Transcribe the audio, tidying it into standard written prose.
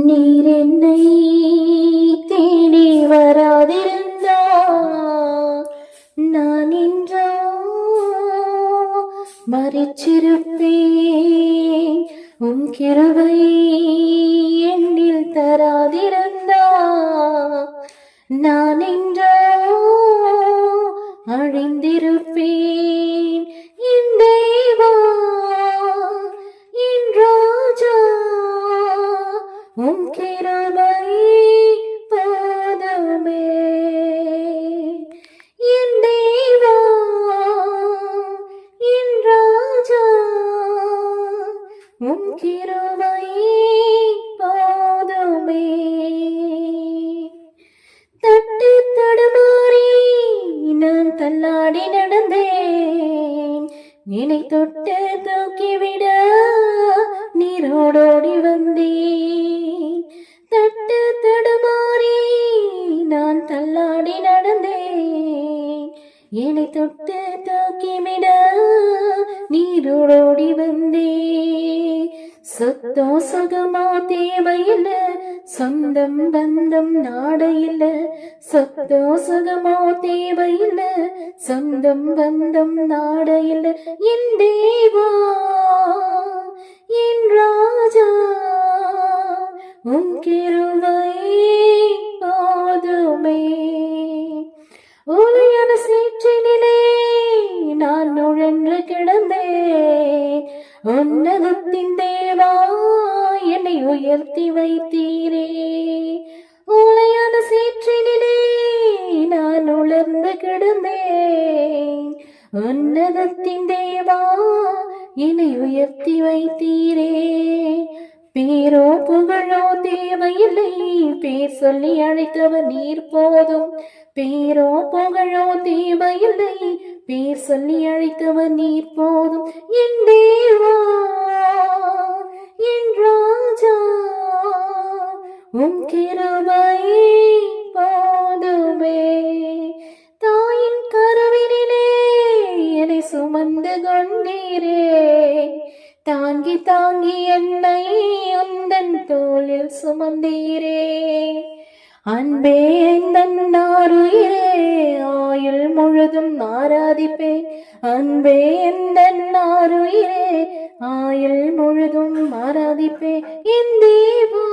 நீர் என்னை தேடி வராதிருந்தா நான் இன்றோ மறிச்சிருப்பேன். உன் கிருபை என்னில் தராதிருந்தா நான் இன்றோ அழிந்திருப்பேன். என் தேவா, என் ராஜா, உன் கிருபை போதுமே. என் தேவா, என் ராஜா, உன் கிருபை போதுமே. தட்டு தடுமாறி நான் தள்ளாடி நடந்தேன். என்னை தொட்டு தூக்கிவிட நீரோடோடி வந்தேன். தட்டு தடுமாறி நான் தள்ளாடி நடந்தேன். என்னை தொட்டு தூக்கிவிட நீரோடோடி வந்தேன். சொத்தோ சுகமோ தேவையில்ல, சொந்தம் பந்தம் நாடையில்ல. சொத்தோ சுகமோ தேவையில்ல, சொந்தம் பந்தம் நாடையில்ல. என் தேவா, என் ராஜா, உன் கிருபை போதுமே. உலையான சேற்றினிலே நான் நுழன்று கிடந்தேன். உன்னதத்தின் தேவா, என்னை உயர்த்தி வைத்தீரே. உலையான சேற்றினிலே நான் உலர்ந்து கிடந்தேன். உன்னதத்தின் தேவா, என்னை உயர்த்தி வைத்தீரே. பேரோ புகழோ தேவையில்லை, பேர் சொல்லி அழைத்தவர் நீர் போதும். பேரோ புகழோ தேவையில்லை, பேர் சொல்லி அழைத்தவர் நீர் போதும். என் தேவா, என் ராஜா, உன் கிருபை போதுமே. தாயின் கருவினிலே என்னை சுமந்து கொண்டீரே. தாங்கி தாங்கி என்னை உந்தன் தோளில் சுமந்தீரே. அன்பே எந்தன்னாருயிரே, ஆயுள் முழுதும் ஆராதிப்பேன். அன்பே எந்தன்னாருயிரே, ஆயுள் முழுதும் ஆராதிப்பேன். என் தேவா,